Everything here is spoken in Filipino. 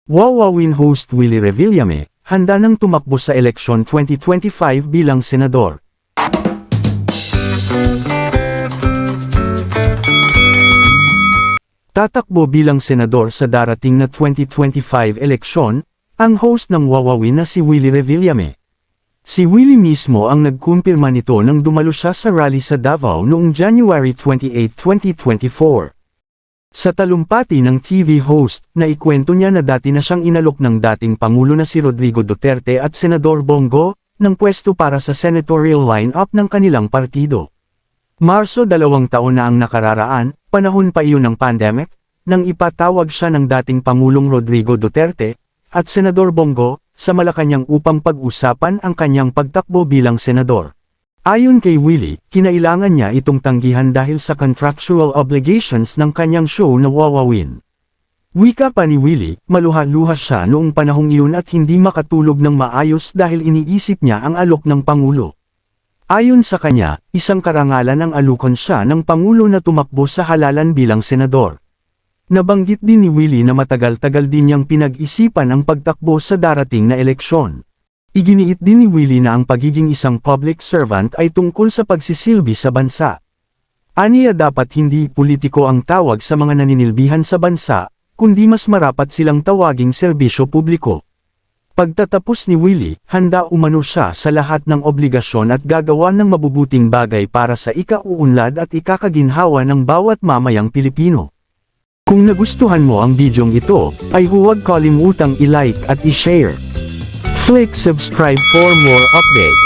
Wawawin host Willie Revillame, handa nang tumakbo sa eleksyon 2025 bilang senador. Tatakbo bilang senador sa darating na 2025 eleksyon, ang host ng Wawawin na si Willie Revillame. Si Willie mismo ang nagkumpirma nito nang dumalo siya sa rally sa Davao noong January 28, 2024. Sa talumpati ng TV host, naikwento niya na dati na siyang inalok ng dating Pangulo na si Rodrigo Duterte at Senador Bongo, ng pwesto para sa senatorial line-up ng kanilang partido. Marso 2 taon na ang nakararaan, panahon pa iyon ng pandemic, nang ipatawag siya ng dating Pangulong Rodrigo Duterte, at Senador Bongo, sa Malacanang upang pag-usapan ang kanyang pagtakbo bilang senador. Ayon kay Willie, kinailangan niya itong tanggihan dahil sa contractual obligations ng kanyang show na Wawawin. Wika pa ni Willie, maluha-luha siya noong panahong iyon at hindi makatulog ng maayos dahil iniisip niya ang alok ng Pangulo. Ayon sa kanya, isang karangalan ang alukon siya ng Pangulo na tumakbo sa halalan bilang senador. Nabanggit din ni Willie na matagal-tagal din niyang pinag-isipan ang pagtakbo sa darating na eleksyon. Iginiit din ni Willie na ang pagiging isang public servant ay tungkol sa pagsisilbi sa bansa. Aniya dapat hindi politiko ang tawag sa mga naninilbihan sa bansa, kundi mas marapat silang tawaging serbisyo publiko. Pagtatapos ni Willie, handa umano siya sa lahat ng obligasyon at gagawa ng mabubuting bagay para sa ikauunlad at ikakaginhawa ng bawat mamayang Pilipino. Kung nagustuhan mo ang bidyong ito, ay huwag kalimutang i-like at i-share. Click subscribe for more updates.